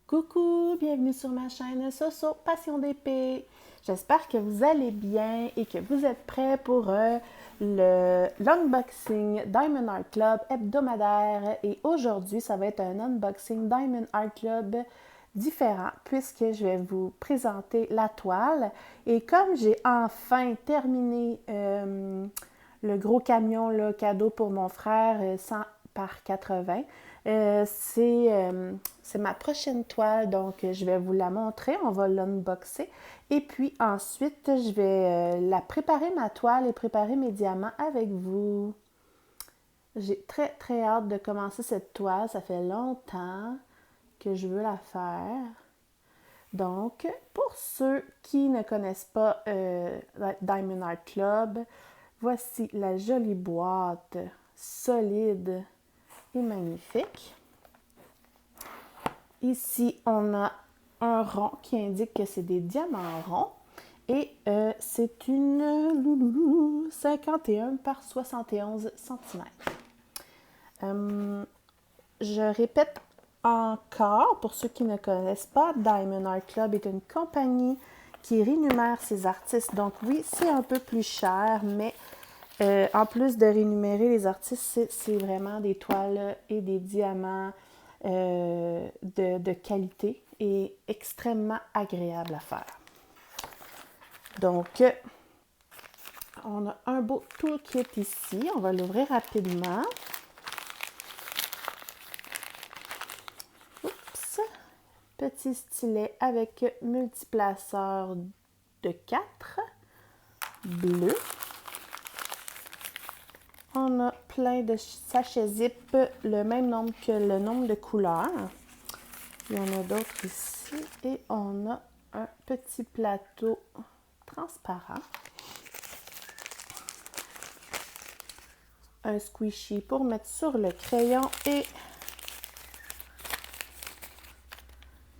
Coucou, bienvenue sur ma chaîne Soso Passion d'épée. J'espère que vous allez bien et que vous êtes prêts pour l'unboxing Diamond Art Club hebdomadaire. Et aujourd'hui, ça va être un unboxing Diamond Art Club différent puisque je vais vous présenter la toile. Et comme j'ai enfin terminé le gros camion là, cadeau pour mon frère 100 par 80, c'est ma prochaine toile, donc je vais vous la montrer, on va l'unboxer. Et puis ensuite, je vais la préparer, ma toile, et préparer mes diamants avec vous. J'ai très très hâte de commencer cette toile, ça fait longtemps que je veux la faire. Donc, pour ceux qui ne connaissent pas Diamond Art Club, voici la jolie boîte solide et magnifique. Ici, on a un rond qui indique que c'est des diamants ronds et c'est une 51 par 71 cm. Je répète encore, pour ceux qui ne connaissent pas, Diamond Art Club est une compagnie qui rémunère ses artistes. Donc oui, c'est un peu plus cher, mais en plus de rémunérer les artistes, c'est vraiment des toiles et des diamants de qualité et extrêmement agréable à faire. Donc, on a un beau toolkit ici. On va l'ouvrir rapidement. Oups! Petit stylet avec multiplaceur de 4, bleu. On a plein de sachets zip, le même nombre que le nombre de couleurs. Il y en a d'autres ici. Et on a un petit plateau transparent. Un squishy pour mettre sur le crayon et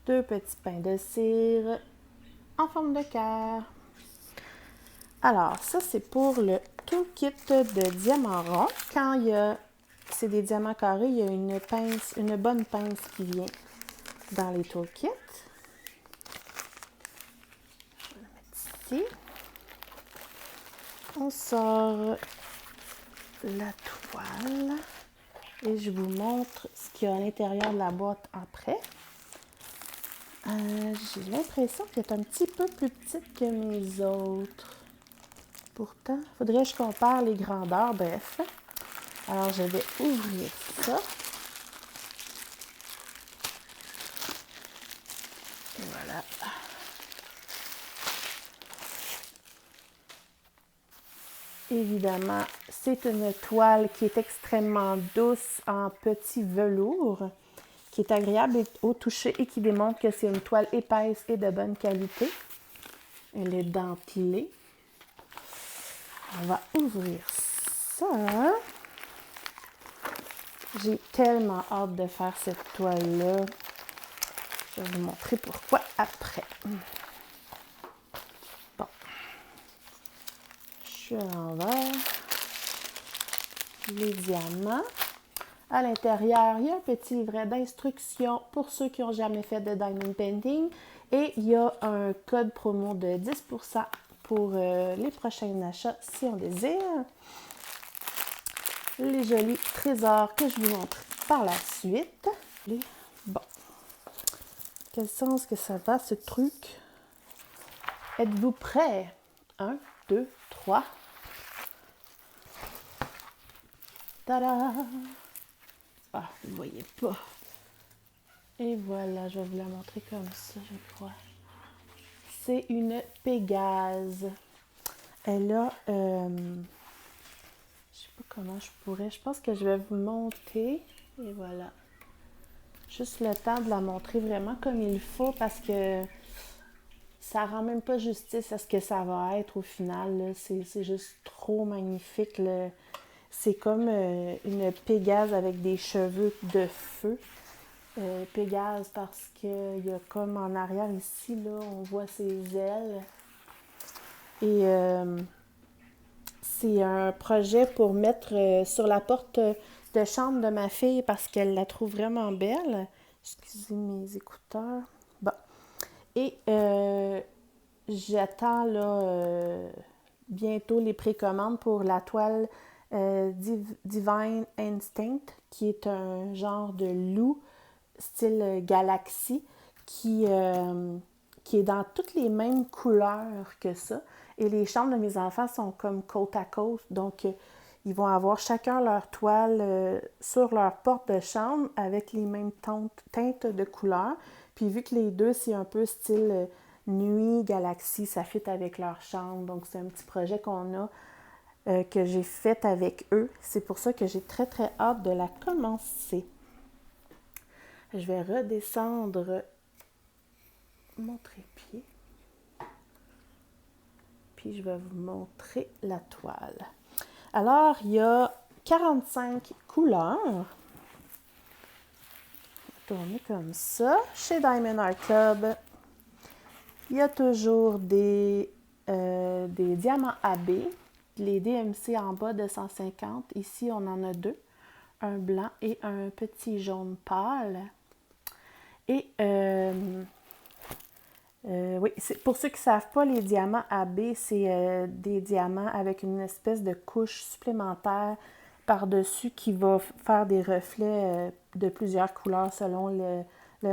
deux petits pains de cire en forme de cœur. Alors, ça, c'est pour le toolkit de diamants ronds. Quand c'est des diamants carrés, il y a une pince, une bonne pince qui vient dans les toolkits. Je vais le mettre ici. On sort la toile et je vous montre ce qu'il y a à l'intérieur de la boîte après. J'ai l'impression qu'elle est un petit peu plus petite que mes autres. Pourtant, il faudrait que je compare les grandeurs, bref. Alors, je vais ouvrir ça. Et voilà. Évidemment, c'est une toile qui est extrêmement douce en petit velours, qui est agréable au toucher et qui démontre que c'est une toile épaisse et de bonne qualité. Elle est dentelée. On va ouvrir ça. J'ai tellement hâte de faire cette toile-là. Je vais vous montrer pourquoi après. Bon. Je suis à l'envers. Les diamants. À l'intérieur, il y a un petit livret d'instructions pour ceux qui n'ont jamais fait de diamond painting. Et il y a un code promo de 10% pour les prochains achats si on désire. Les jolis trésors que je vous montre par la suite. Bon. Quel sens que ça va, ce truc? Êtes-vous prêts? 1, 2, 3. Tada! Ah, vous ne voyez pas. Et voilà, je vais vous la montrer comme ça, je crois. C'est une Pégase. Elle a... je sais pas comment je pourrais. Je pense que je vais vous monter. Et voilà. Juste le temps de la montrer vraiment comme il faut parce que ça rend même pas justice à ce que ça va être au final. C'est juste trop magnifique. C'est comme une Pégase avec des cheveux de feu. Pégase parce qu'il y a comme en arrière ici, là, on voit ses ailes. Et c'est un projet pour mettre sur la porte de chambre de ma fille parce qu'elle la trouve vraiment belle. Excusez mes écouteurs. Bon. Et j'attends là bientôt les précommandes pour la toile Divine Instinct, qui est un genre de loup style galaxie qui est dans toutes les mêmes couleurs que ça. Et les chambres de mes enfants sont comme côte à côte, donc ils vont avoir chacun leur toile sur leur porte de chambre avec les mêmes teintes de couleurs. Puis vu que les deux, c'est un peu style nuit, galaxie, ça fit avec leur chambre. Donc c'est un petit projet qu'on a que j'ai fait avec eux. C'est pour ça que j'ai très très hâte de la commencer. Je vais redescendre mon trépied. Puis je vais vous montrer la toile. Alors, il y a 45 couleurs. Tourner comme ça. Chez Diamond Art Club, il y a toujours des diamants AB, les DMC en bas de 150. Ici, on en a deux, un blanc et un petit jaune pâle. Et oui, pour ceux qui ne savent pas, les diamants AB, c'est des diamants avec une espèce de couche supplémentaire par-dessus qui va faire des reflets de plusieurs couleurs selon le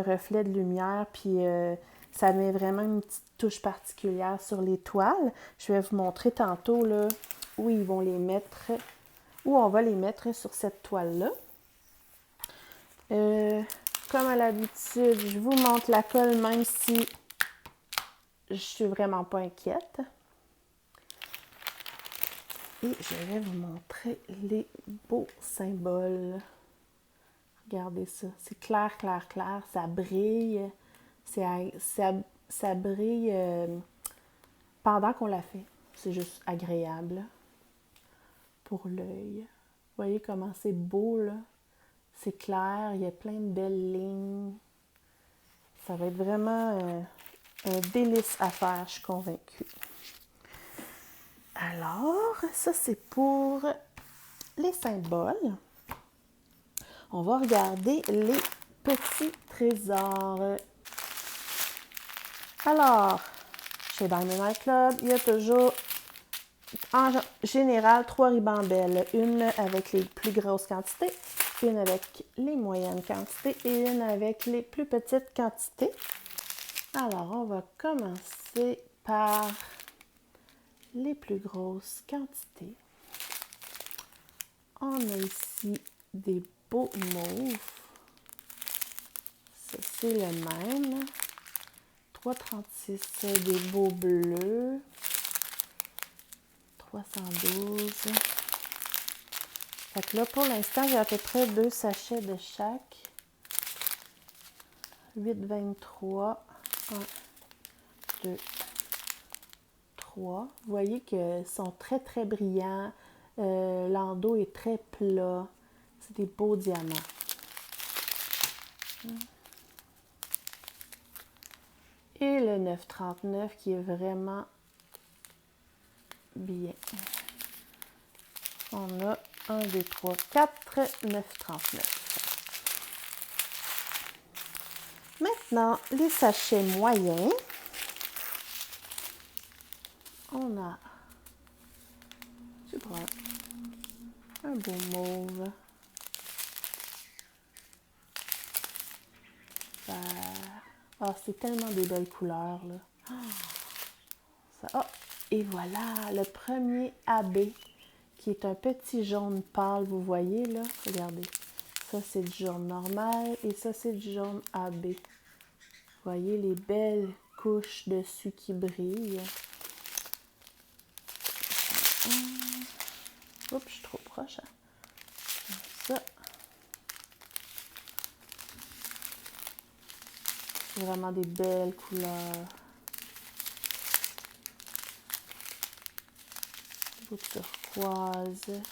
reflet de lumière. Puis ça met vraiment une petite touche particulière sur les toiles. Je vais vous montrer tantôt là, où ils vont les mettre, où on va les mettre sur cette toile-là. Comme à l'habitude, je vous montre la colle même si je suis vraiment pas inquiète. Et je vais vous montrer les beaux symboles. Regardez ça. C'est clair, clair, clair. Ça brille. Ça brille pendant qu'on la fait. C'est juste agréable pour l'œil. Vous voyez comment c'est beau, là? C'est clair. Il y a plein de belles lignes. Ça va être vraiment un délice à faire, je suis convaincue. Alors, ça c'est pour les symboles. On va regarder les petits trésors. Alors, chez Diamond Art Club, il y a toujours en général 3 ribambelles. Une avec les plus grosses quantités, une avec les moyennes quantités et une avec les plus petites quantités. Alors, on va commencer par les plus grosses quantités. On a ici des beaux mauves. Ça, c'est le même. 3,36 des beaux bleus. 312. Fait que là, pour l'instant, j'ai à peu près 2 sachets de chaque. 8,23. 1, 2, 3. Vous voyez qu'ils sont très, très brillants. L'endos est très plat. C'est des beaux diamants. Et le 9,39 qui est vraiment bien. On a 1, 2, 3, 4, 9,39. Maintenant, les sachets moyens. On a, je prends un beau mauve. Ah, c'est tellement des belles couleurs, là. Et voilà, le premier AB, qui est un petit jaune pâle, vous voyez, là. Regardez. Ça, c'est du jaune normal et ça, c'est du jaune AB. Vous voyez les belles couches dessus qui brillent. Oups, je suis trop proche. Hein? Comme ça. C'est vraiment des belles couleurs. Beau turquoise.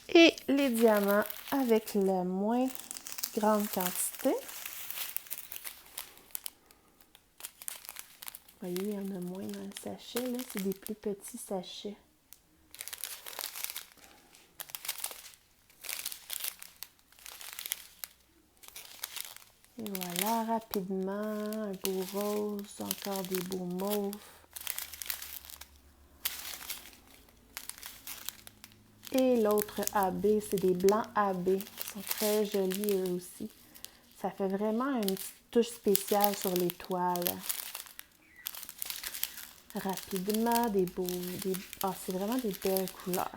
Et les diamants avec la moins grande quantité. Vous voyez, il y en a moins dans le sachet. Là, c'est des plus petits sachets. voilà, rapidement, un beau rose, encore des beaux mauves. Et l'autre AB, c'est des blancs AB. Ils sont très jolis eux aussi. Ça fait vraiment une petite touche spéciale sur les toiles. Rapidement, des beaux... c'est vraiment des belles couleurs.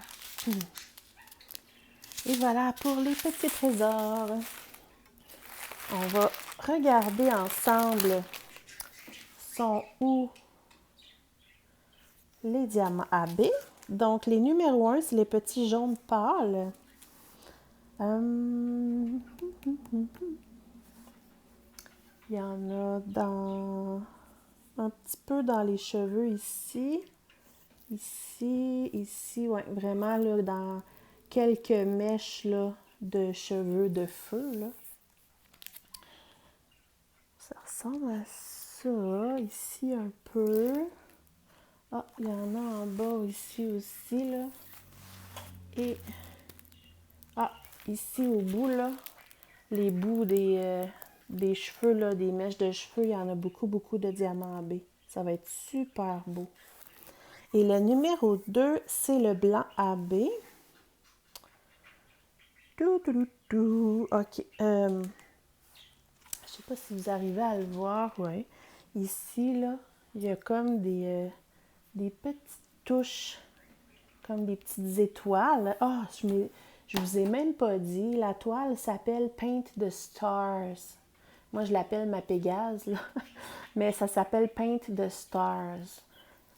Et voilà pour les petits trésors. On va regarder ensemble sont où les diamants AB. Donc, les numéros 1, c'est les petits jaunes pâles. Il y en a dans un petit peu dans les cheveux ici. Ici, ouais, vraiment là, dans quelques mèches là, de cheveux de feu. Là. Ça ressemble à ça, ici un peu. Ah, il y en a en bas ici aussi, là. Et, ici au bout, là, les bouts des cheveux, là, des mèches de cheveux, il y en a beaucoup, beaucoup de diamants AB. Ça va être super beau. Et le numéro 2, c'est le blanc AB. OK. Je sais pas si vous arrivez à le voir, ouais. Ici, là, il y a comme des petites touches, comme des petites étoiles. Ah, je vous ai même pas dit, la toile s'appelle Paint the Stars. Moi, je l'appelle ma Pégase, là. Mais ça s'appelle Paint the Stars.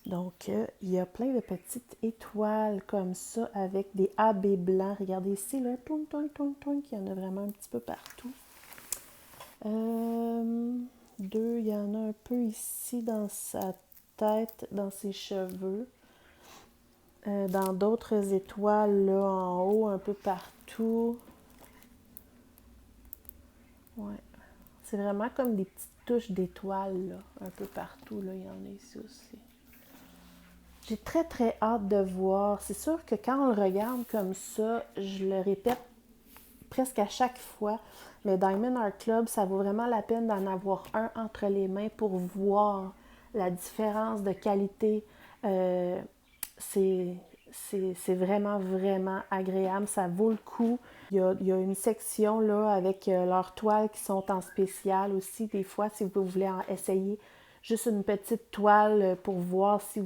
Donc, il y a plein de petites étoiles comme ça avec des AB blancs. Regardez ici, là, toum, toum, toum, toum, il y en a vraiment un petit peu partout. Deux, il y en a un peu ici dans sa tête, dans ses cheveux. Dans d'autres étoiles, là, en haut, un peu partout. Ouais. C'est vraiment comme des petites touches d'étoiles, là, un peu partout, là, il y en a ici aussi. J'ai très, très hâte de voir. C'est sûr que quand on le regarde comme ça, je le répète presque à chaque fois, le Diamond Art Club, ça vaut vraiment la peine d'en avoir un entre les mains pour voir la différence de qualité. C'est vraiment, vraiment agréable. Ça vaut le coup. Il y a une section là avec leurs toiles qui sont en spécial aussi. Des fois, si vous voulez en essayer juste une petite toile pour voir si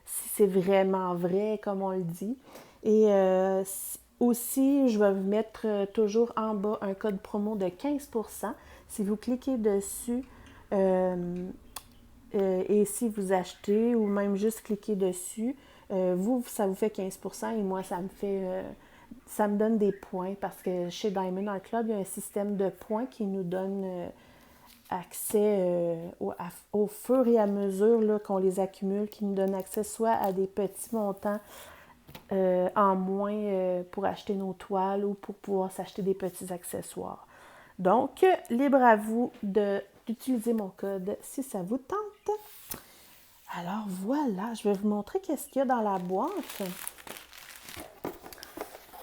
c'est vraiment vrai, comme on le dit. Et aussi, je vais vous mettre toujours en bas un code promo de 15%. Si vous cliquez dessus et si vous achetez ou même juste cliquez dessus, ça vous fait 15% et moi, ça me donne des points parce que chez Diamond Art Club, il y a un système de points qui nous donne accès au fur et à mesure là, qu'on les accumule, qui nous donne accès soit à des petits montants en moins pour acheter nos toiles ou pour pouvoir s'acheter des petits accessoires. Donc, libre à vous d'utiliser mon code si ça vous tente. Alors voilà, je vais vous montrer qu'est-ce qu'il y a dans la boîte.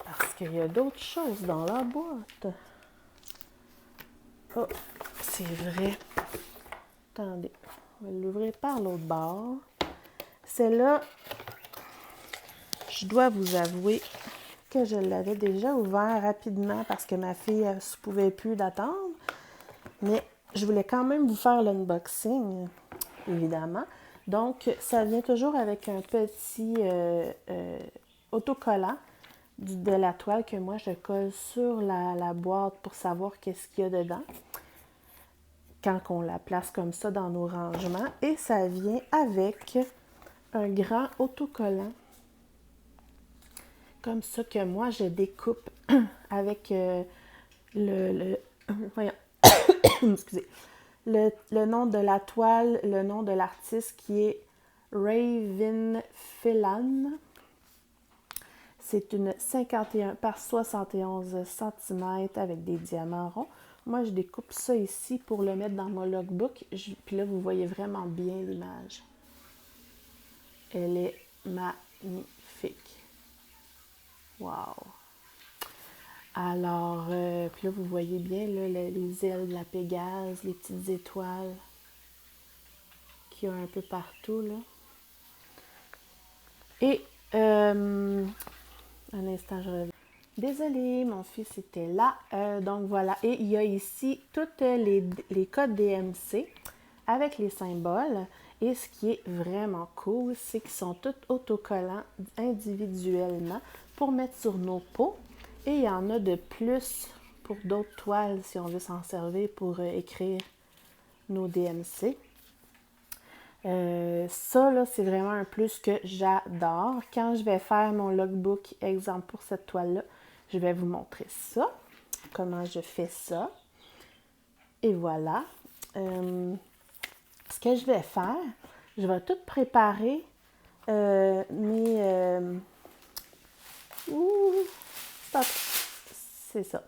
Parce qu'il y a d'autres choses dans la boîte. Oh, c'est vrai. Attendez, on va l'ouvrir par l'autre bord. Celle-là, je dois vous avouer que je l'avais déjà ouvert rapidement parce que ma fille ne se pouvait plus d'attendre. Mais je voulais quand même vous faire l'unboxing, évidemment. Donc, ça vient toujours avec un petit autocollant de la toile que moi, je colle sur la boîte pour savoir qu'est-ce qu'il y a dedans quand on la place comme ça dans nos rangements. Et ça vient avec un grand autocollant comme ça que moi, je découpe avec voyons, excusez, le nom de la toile, le nom de l'artiste qui est Raven Phelan. C'est une 51 par 71 cm avec des diamants ronds. Moi, je découpe ça ici pour le mettre dans mon logbook. Puis là, vous voyez vraiment bien l'image. Elle est magnifique. Wow! Alors, puis là, vous voyez bien là, les ailes de la Pégase, les petites étoiles qu'il y a un peu partout, là. Et, un instant, je reviens. Désolée, mon fils était là. Donc voilà, et il y a ici toutes les codes DMC avec les symboles. Et ce qui est vraiment cool, c'est qu'ils sont tous autocollants individuellement pour mettre sur nos peaux. Et il y en a de plus pour d'autres toiles si on veut s'en servir pour écrire nos DMC. Ça, là, c'est vraiment un plus que j'adore. Quand je vais faire mon logbook, exemple pour cette toile-là, je vais vous montrer ça, comment je fais ça. Et voilà. Ce que je vais faire, je vais tout préparer mes... c'est ça.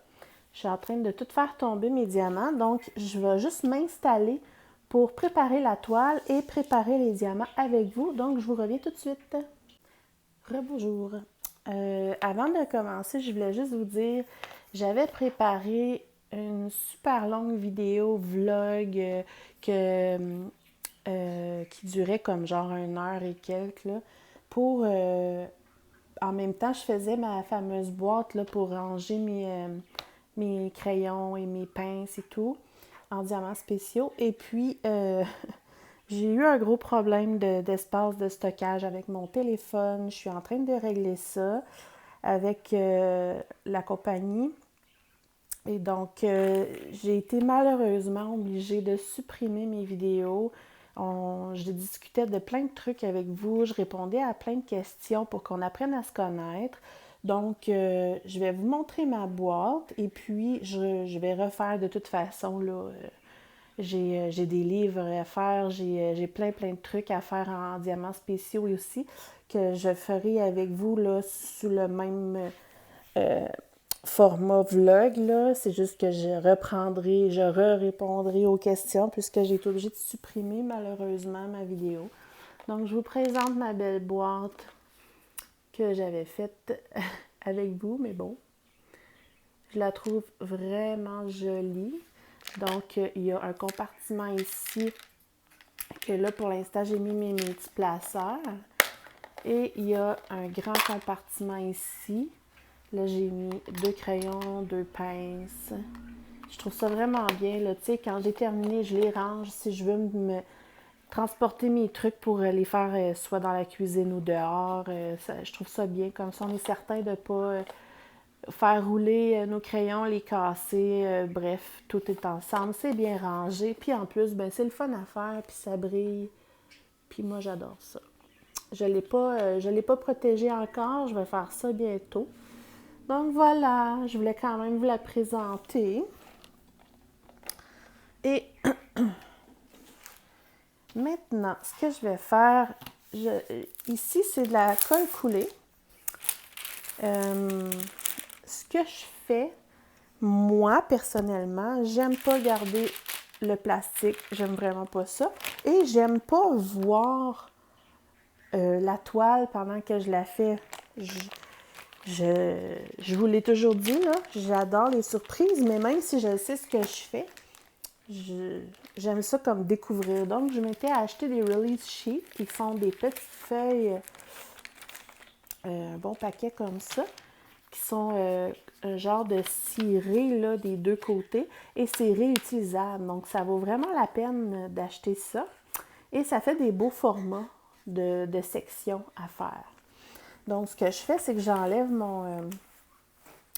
Je suis en train de tout faire tomber mes diamants, donc je vais juste m'installer pour préparer la toile et préparer les diamants avec vous. Donc, je vous reviens tout de suite. Rebonjour. Avant de commencer, je voulais juste vous dire, j'avais préparé une super longue vidéo vlog qui durait comme genre 1 heure et quelques, là, pour... en même temps, je faisais ma fameuse boîte là, pour ranger mes crayons et mes pinces et tout en diamants spéciaux. Et puis, j'ai eu un gros problème d'espace de stockage avec mon téléphone. Je suis en train de régler ça avec la compagnie. Et donc, j'ai été malheureusement obligée de supprimer mes vidéos. Je discutais de plein de trucs avec vous. Je répondais à plein de questions pour qu'on apprenne à se connaître. Donc, je vais vous montrer ma boîte et puis je vais refaire de toute façon, là, j'ai des livres à faire, j'ai plein de trucs à faire en diamants spéciaux aussi que je ferai avec vous là, sous le même format vlog. Là. C'est juste que je répondrai aux questions puisque j'ai été obligée de supprimer malheureusement ma vidéo. Donc, je vous présente ma belle boîte que j'avais faite avec vous, mais bon, je la trouve vraiment jolie. Donc, il y a un compartiment ici que là, pour l'instant, j'ai mis mes petits placeurs. Et il y a un grand compartiment ici. Là, j'ai mis 2 crayons, 2 pinces. Je trouve ça vraiment bien. Là, tu sais, quand j'ai terminé, je les range. Si je veux me transporter mes trucs pour les faire soit dans la cuisine ou dehors, je trouve ça bien. Comme ça, on est certain de ne pas faire rouler nos crayons, les casser, bref, tout est ensemble, c'est bien rangé. Puis en plus, ben c'est le fun à faire, puis ça brille. Puis moi, j'adore ça. Je ne l'ai pas protégé encore, je vais faire ça bientôt. Donc voilà, je voulais quand même vous la présenter. Et maintenant, ce que je vais faire, ici, c'est de la colle coulée. Ce que je fais, moi, personnellement, j'aime pas garder le plastique. J'aime vraiment pas ça. Et j'aime pas voir la toile pendant que je la fais. Je vous l'ai toujours dit, là, j'adore les surprises, mais même si je sais ce que je fais, j'aime ça comme découvrir. Donc, je m'étais acheté des release sheets qui font des petites feuilles, un bon paquet comme ça, qui sont un genre de ciré là, des deux côtés et c'est réutilisable. Donc, ça vaut vraiment la peine d'acheter ça. Et ça fait des beaux formats de sections à faire. Donc, ce que je fais, c'est que j'enlève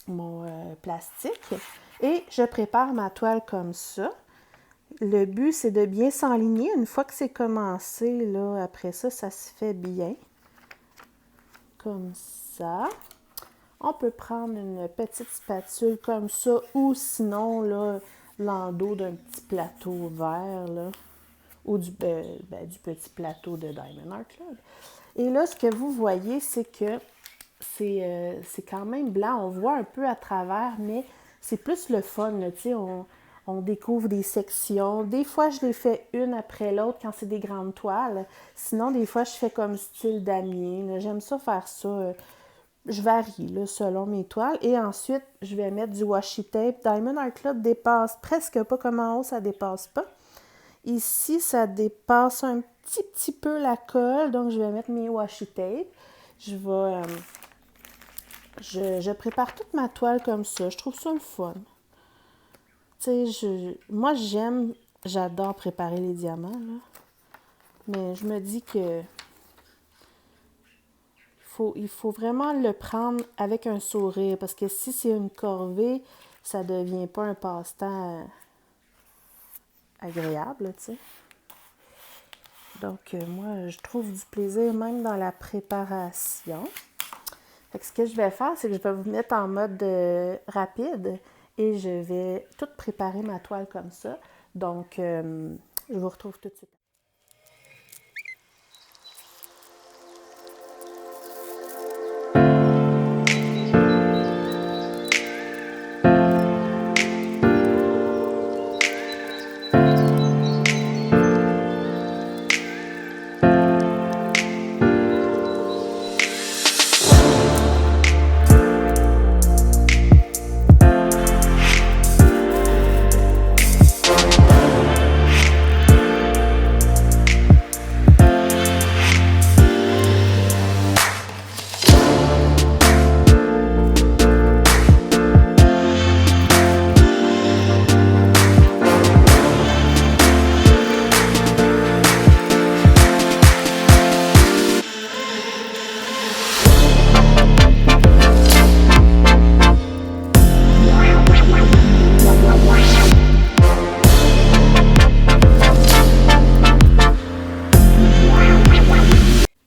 mon plastique et je prépare ma toile comme ça. Le but, c'est de bien s'enligner. Une fois que c'est commencé, là, après ça, ça se fait bien. Comme ça. On peut prendre une petite spatule comme ça ou sinon, là, l'endos d'un petit plateau vert, là, ou du petit plateau de Diamond Art Club. Et là, ce que vous voyez, c'est que c'est quand même blanc. On voit un peu à travers, mais c'est plus le fun. Tu sais, on découvre des sections. Des fois, je les fais une après l'autre quand c'est des grandes toiles. Sinon, des fois, je fais comme style damier. J'aime ça faire ça. je varie là, selon mes toiles. Et ensuite, je vais mettre du washi tape. Diamond Art Club dépasse presque pas, comme en haut, ça dépasse pas. Ici, ça dépasse un petit peu la colle, donc je vais mettre mes washi tape. Je prépare toute ma toile comme ça. Je trouve ça le fun. Tu sais, moi, j'adore préparer les diamants, là. Mais je me dis que il faut vraiment le prendre avec un sourire, parce que si c'est une corvée, ça devient pas un passe-temps agréable, tu sais. Donc, moi, je trouve du plaisir même dans la préparation. Fait que ce que je vais faire, c'est que je vais vous mettre en mode rapide et je vais tout préparer ma toile comme ça. Donc, je vous retrouve tout de suite.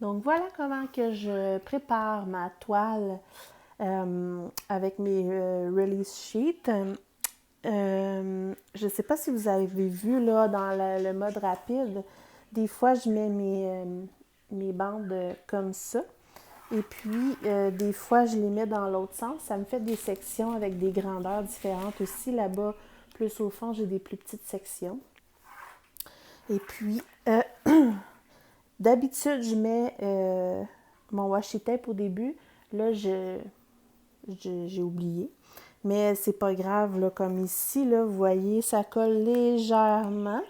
Donc voilà comment que je prépare ma toile avec mes release sheets. Je ne sais pas si vous avez vu là dans le mode rapide, des fois je mets mes bandes comme ça. Et puis, des fois, je les mets dans l'autre sens. Ça me fait des sections avec des grandeurs différentes aussi. Là-bas, plus au fond, j'ai des plus petites sections. Et puis, d'habitude, je mets mon washi tape au début. Là, j'ai oublié. Mais c'est pas grave, là, comme ici, là, vous voyez, ça colle légèrement.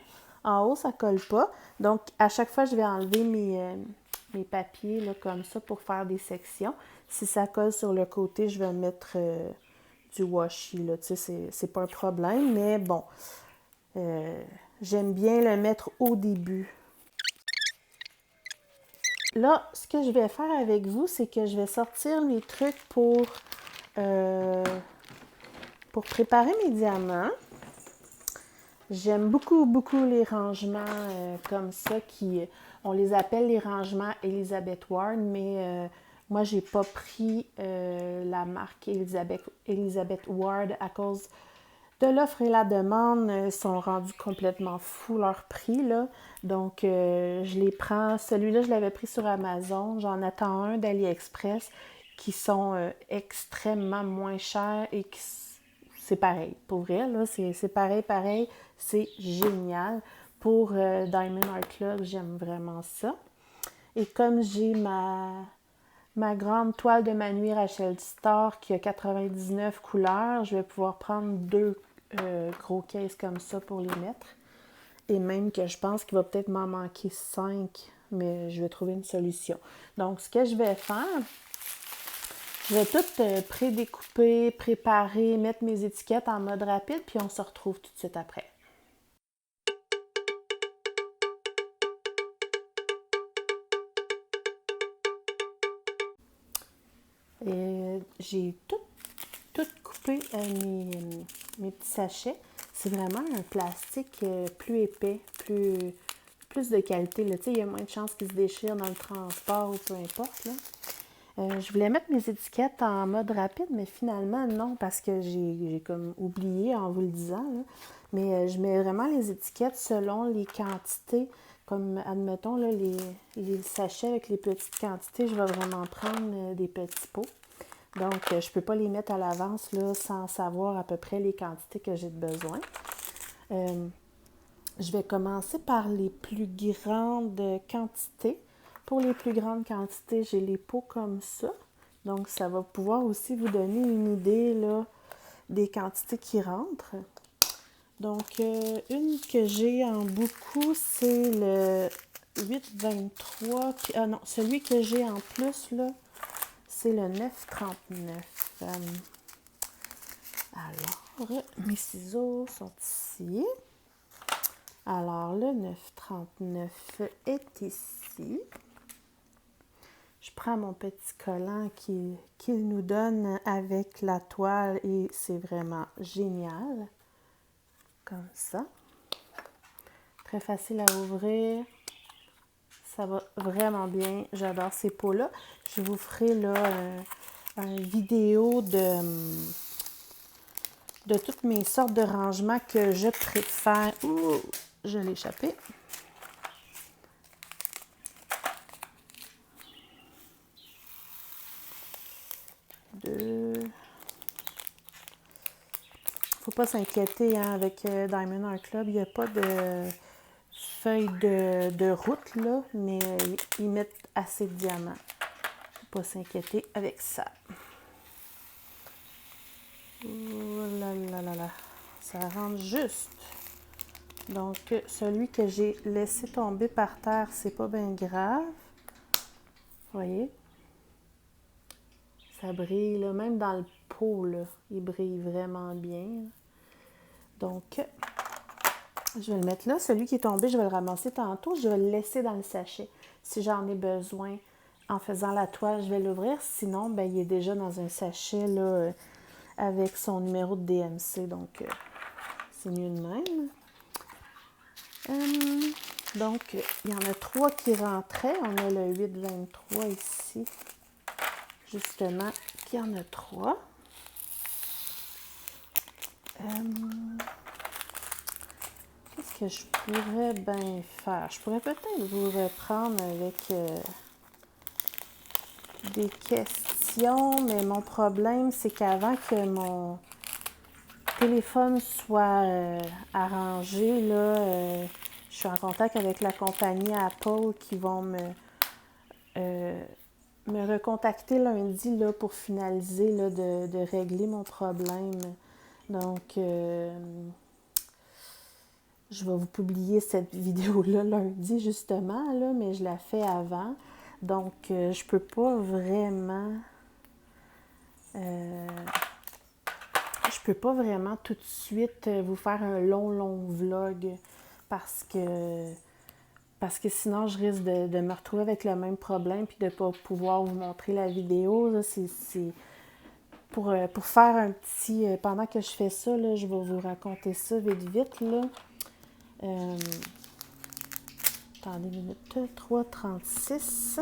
En haut, ça colle pas. Donc, à chaque fois, je vais enlever mes papiers, là, comme ça, pour faire des sections. Si ça colle sur le côté, je vais mettre du washi, là. Tu sais, c'est pas un problème, mais bon, j'aime bien le mettre au début. Là, ce que je vais faire avec vous, c'est que je vais sortir mes trucs pour préparer mes diamants. J'aime beaucoup, beaucoup les rangements comme ça, on les appelle les rangements Elizabeth Ward, mais moi, j'ai pas pris la marque Elizabeth Ward à cause de l'offre et la demande. Ils sont rendus complètement fous leur prix, là. Donc, je les prends. Celui-là, je l'avais pris sur Amazon. J'en attends un d'AliExpress qui sont extrêmement moins chers et c'est pareil. Pour vrai, là, c'est pareil. C'est génial. Pour Diamond Art Club, j'aime vraiment ça. Et comme j'ai ma grande toile de Manu Rachel Star qui a 99 couleurs, je vais pouvoir prendre 2 gros cases comme ça pour les mettre. Et même que je pense qu'il va peut-être m'en manquer 5, mais je vais trouver une solution. Donc, ce que je vais faire, je vais tout prédécouper, préparer, mettre mes étiquettes en mode rapide, puis on se retrouve tout de suite après. J'ai tout coupé mes petits sachets. C'est vraiment un plastique plus épais, plus de qualité. Là. Il y a moins de chances qu'il se déchire dans le transport ou peu importe. Là. Je voulais mettre mes étiquettes en mode rapide, mais finalement, non, parce que j'ai comme oublié en vous le disant. Là. Mais je mets vraiment les étiquettes selon les quantités. Comme, admettons, là, les sachets avec les petites quantités, je vais vraiment prendre des petits pots. Donc, je ne peux pas les mettre à l'avance là, sans savoir à peu près les quantités que j'ai de besoin. Je vais commencer par les plus grandes quantités. Pour les plus grandes quantités, j'ai les pots comme ça, Donc, ça va pouvoir aussi vous donner une idée là, des quantités qui rentrent. Donc, une que j'ai en beaucoup, c'est le 8,23. Ah non, celui que j'ai en plus, là, c'est le 9,39. Alors, mes ciseaux sont ici. Alors, le 9,39 est ici. Je prends mon petit collant qu'il nous donne avec la toile et c'est vraiment génial. Comme ça. Très facile à ouvrir. Ça va vraiment bien. J'adore ces pots-là. Je vous ferai là une vidéo de toutes mes sortes de rangements que je préfère. Ouh, je l'ai échappé. Faut pas s'inquiéter hein, avec Diamond Art Club. Il n'y a pas de feuilles de route, là, mais ils mettent assez de diamants. Faut pas s'inquiéter avec ça. Oh là là là là. Ça rentre juste. Donc, celui que j'ai laissé tomber par terre, c'est pas bien grave. Vous voyez? Ça brille, là. Même dans le pot, là, il brille vraiment bien. Donc, je vais le mettre là. Celui qui est tombé, je vais le ramasser tantôt. Je vais le laisser dans le sachet. Si j'en ai besoin, en faisant la toile, je vais l'ouvrir. Sinon, ben, il est déjà dans un sachet, là, avec son numéro de DMC. Donc, c'est mieux de même. Donc, il y en a 3 qui rentraient. On a le 8,23 ici. Justement, qu'il y en a 3. Qu'est-ce que je pourrais bien faire? Je pourrais peut-être vous reprendre avec des questions, mais mon problème, c'est qu'avant que mon téléphone soit arrangé, là, je suis en contact avec la compagnie Apple qui vont me recontacter lundi là, pour finaliser là, de régler mon problème. Donc, je vais vous publier cette vidéo-là lundi, justement, là, mais je la fais avant. Donc, je peux pas vraiment... je peux pas vraiment tout de suite vous faire un long vlog parce que sinon, je risque de me retrouver avec le même problème puis de ne pas pouvoir vous montrer la vidéo. Là, c'est pour faire un petit... pendant que je fais ça, là, je vais vous raconter ça vite, là. Attendez une minute. 3,36.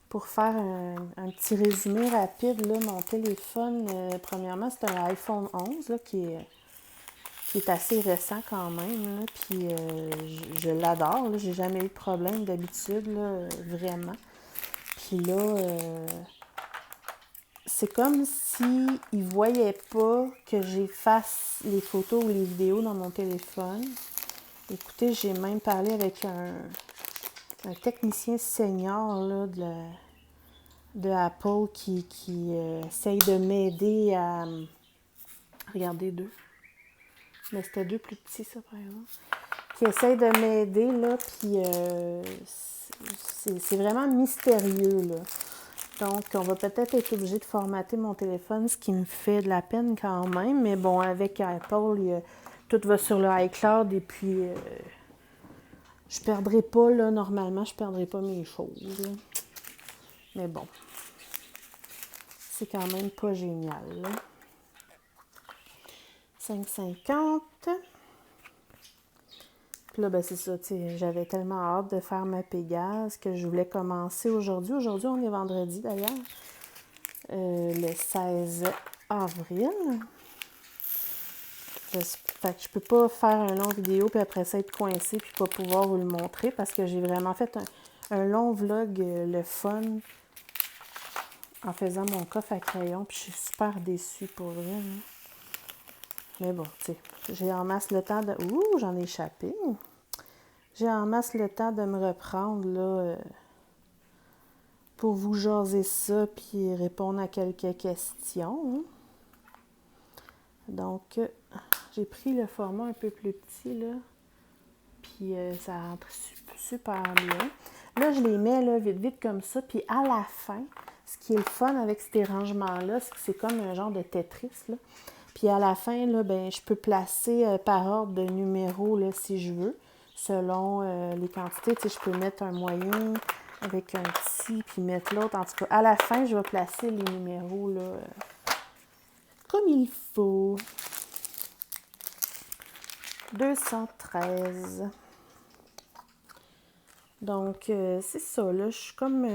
Pour faire un petit résumé rapide, là, mon téléphone, premièrement, c'est un iPhone 11 là, qui est assez récent quand même. Là, puis je l'adore. Là, j'ai jamais eu de problème d'habitude, là, vraiment. Puis là, c'est comme si ne voyait pas que j'efface les photos ou les vidéos dans mon téléphone. Écoutez, j'ai même parlé avec un technicien senior là, de Apple qui essaye de m'aider à... Regardez 2. Mais c'était 2 plus petits, ça, par exemple. Qui essaye de m'aider, là, puis c'est vraiment mystérieux, là. Donc, on va peut-être être obligé de formater mon téléphone, ce qui me fait de la peine quand même. Mais bon, avec Apple, tout va sur le iCloud et puis je ne perdrai pas, là, normalement, je ne perdrai pas mes choses. Là. Mais bon, c'est quand même pas génial. Là. 5,50. Puis là, ben c'est ça, tu sais, j'avais tellement hâte de faire ma Pégase que je voulais commencer aujourd'hui. Aujourd'hui, on est vendredi d'ailleurs, le 16 avril. Fait que je peux pas faire un long vidéo puis après ça être coincé puis pas pouvoir vous le montrer parce que j'ai vraiment fait un long vlog, le fun, en faisant mon coffre à crayon. Puis je suis super déçue pour vrai. Hein. Mais bon, tu sais, j'ai en masse le temps de... Ouh, j'en ai échappé. j'ai en masse le temps de me reprendre là, pour vous jaser ça puis répondre à quelques questions. Hein. Donc, j'ai pris le format un peu plus petit, là, puis ça rentre super bien. Là, je les mets là, vite, vite comme ça, puis à la fin, ce qui est le fun avec ces rangements-là, c'est que c'est comme un genre de Tetris, là. Puis à la fin, là, ben, je peux placer par ordre de numéros là, si je veux, selon les quantités. Tu sais, je peux mettre un moyen avec un petit, puis mettre l'autre. En tout cas, à la fin, je vais placer les numéros là, comme il faut. 213. Donc, c'est ça, là, je suis comme...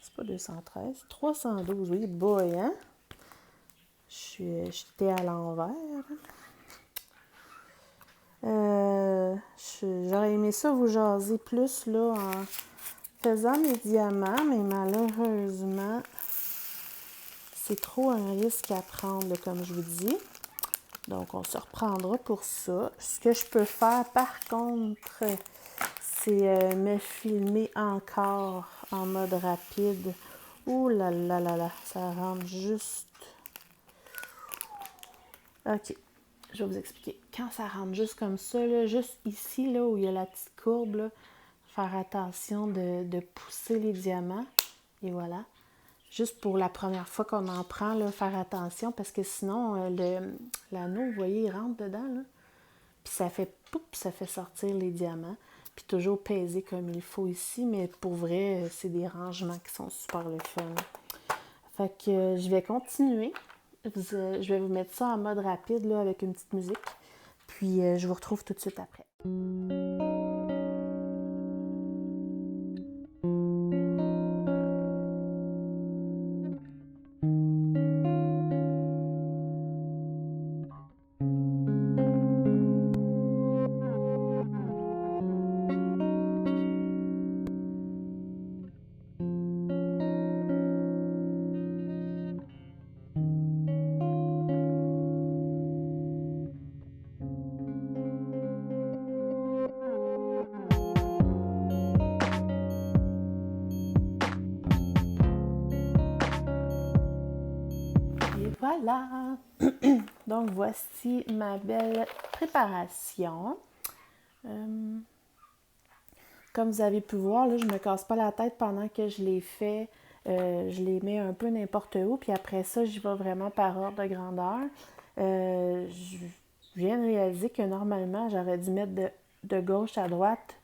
c'est pas 213, 312, oui, boy, hein? J'étais à l'envers. J'aurais aimé ça vous jaser plus, là, en faisant mes diamants, mais malheureusement, c'est trop un risque à prendre, là, comme je vous dis. Donc, on se reprendra pour ça. Ce que je peux faire, par contre, c'est me filmer encore en mode rapide. Ouh là là là là, ça rentre juste... OK, je vais vous expliquer. Quand ça rentre juste comme ça, là, juste ici, là, où il y a la petite courbe, là, faire attention de pousser les diamants. Et voilà. Juste pour la première fois qu'on en prend, là, faire attention, parce que sinon, l'anneau, vous voyez, il rentre dedans, là. Puis ça fait poup, ça fait sortir les diamants. Puis toujours peser comme il faut ici, mais pour vrai, c'est des rangements qui sont super le fun. Fait que je vais continuer. Je vais vous mettre ça en mode rapide là, avec une petite musique. Puis je vous retrouve tout de suite après. Et voilà! Donc voici ma belle préparation. Comme vous avez pu voir, là, je ne me casse pas la tête pendant que je les fais. Je les mets un peu n'importe où, puis après ça, j'y vais vraiment par ordre de grandeur. Je viens de réaliser que normalement, j'aurais dû mettre de gauche à droite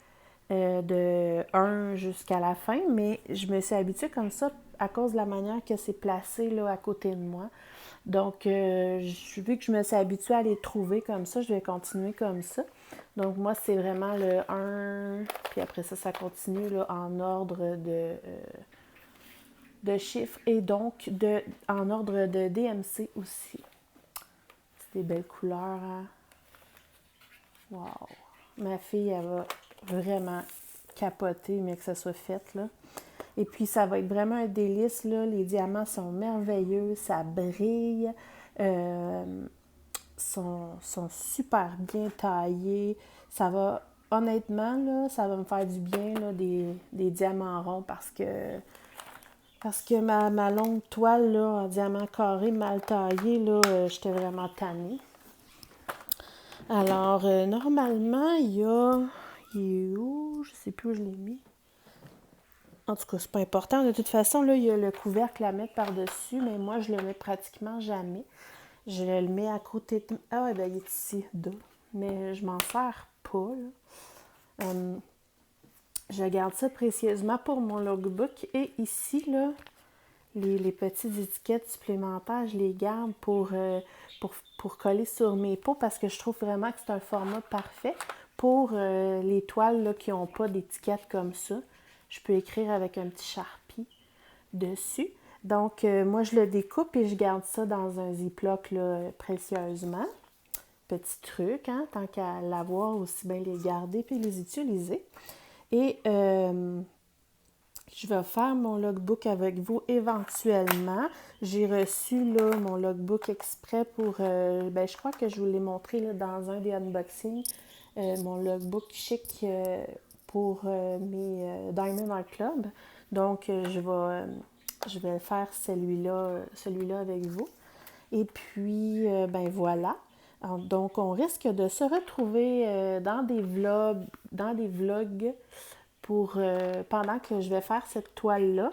de 1 jusqu'à la fin, mais je me suis habituée comme ça à cause de la manière que c'est placé là, à côté de moi. Donc, vu que je me suis habituée à les trouver comme ça, je vais continuer comme ça. Donc, moi, c'est vraiment le 1, puis après ça, ça continue là, en ordre de chiffres et donc en ordre de DMC aussi. C'est des belles couleurs, hein? Wow! Ma fille, elle va vraiment capoter, mais que ça soit fait, là. Et puis, ça va être vraiment un délice, là. Les diamants sont merveilleux, ça brille, sont super bien taillés. Ça va, honnêtement, là, ça va me faire du bien, là, des diamants ronds parce que ma longue toile, là, en diamant carré mal taillé, là, j'étais vraiment tannée. Alors, normalement, il est où? Je sais plus où je l'ai mis. En tout cas, c'est pas important. De toute façon, là, il y a le couvercle à mettre par-dessus, mais moi, je le mets pratiquement jamais. Je le mets à côté de... Ah, ben, il est ici, là. Mais je m'en sers pas, là. Je garde ça précieusement pour mon logbook. Et ici, là, les petites étiquettes supplémentaires, je les garde pour coller sur mes pots parce que je trouve vraiment que c'est un format parfait pour les toiles là, qui n'ont pas d'étiquette comme ça. Je peux écrire avec un petit Sharpie dessus. Donc, moi, je le découpe et je garde ça dans un Ziploc là, précieusement. Petit truc, hein, tant qu'à l'avoir, aussi bien les garder puis les utiliser. Et je vais faire mon logbook avec vous éventuellement. J'ai reçu là, mon logbook exprès pour... je crois que je vous l'ai montré là, dans un des unboxings. mon logbook chic pour mes Diamond Art Club. Donc, je vais faire celui-là avec vous. Et puis, ben voilà. Donc, on risque de se retrouver dans des vlogs pendant que je vais faire cette toile-là.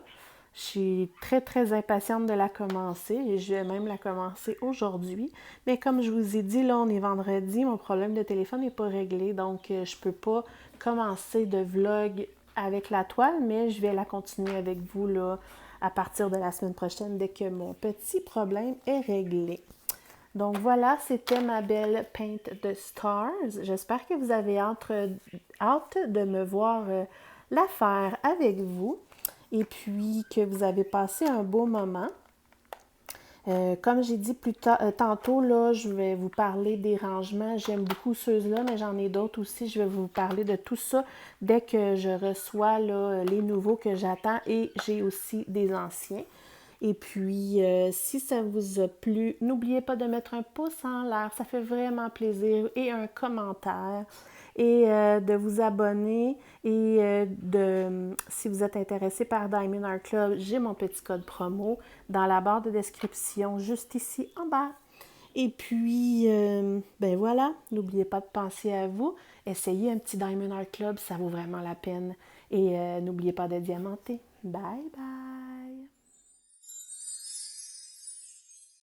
Je suis très, très impatiente de la commencer et je vais même la commencer aujourd'hui. Mais comme je vous ai dit, là, on est vendredi, mon problème de téléphone n'est pas réglé, donc je ne peux pas commencer de vlog avec la toile, mais je vais la continuer avec vous là, à partir de la semaine prochaine dès que mon petit problème est réglé. Donc voilà, c'était ma belle Paint the Stars. J'espère que vous avez hâte de me voir la faire avec vous et puis que vous avez passé un beau moment. Comme j'ai dit tantôt, là, je vais vous parler des rangements. J'aime beaucoup ceux-là, mais j'en ai d'autres aussi. Je vais vous parler de tout ça dès que je reçois là, les nouveaux que j'attends et j'ai aussi des anciens. Et puis, si ça vous a plu, n'oubliez pas de mettre un pouce en l'air, ça fait vraiment plaisir, et un commentaire, et de vous abonner. Et si vous êtes intéressé par Diamond Art Club, j'ai mon petit code promo dans la barre de description, juste ici en bas. Et puis, ben voilà, n'oubliez pas de penser à vous. Essayez un petit Diamond Art Club, ça vaut vraiment la peine. Et n'oubliez pas de diamanter. Bye bye!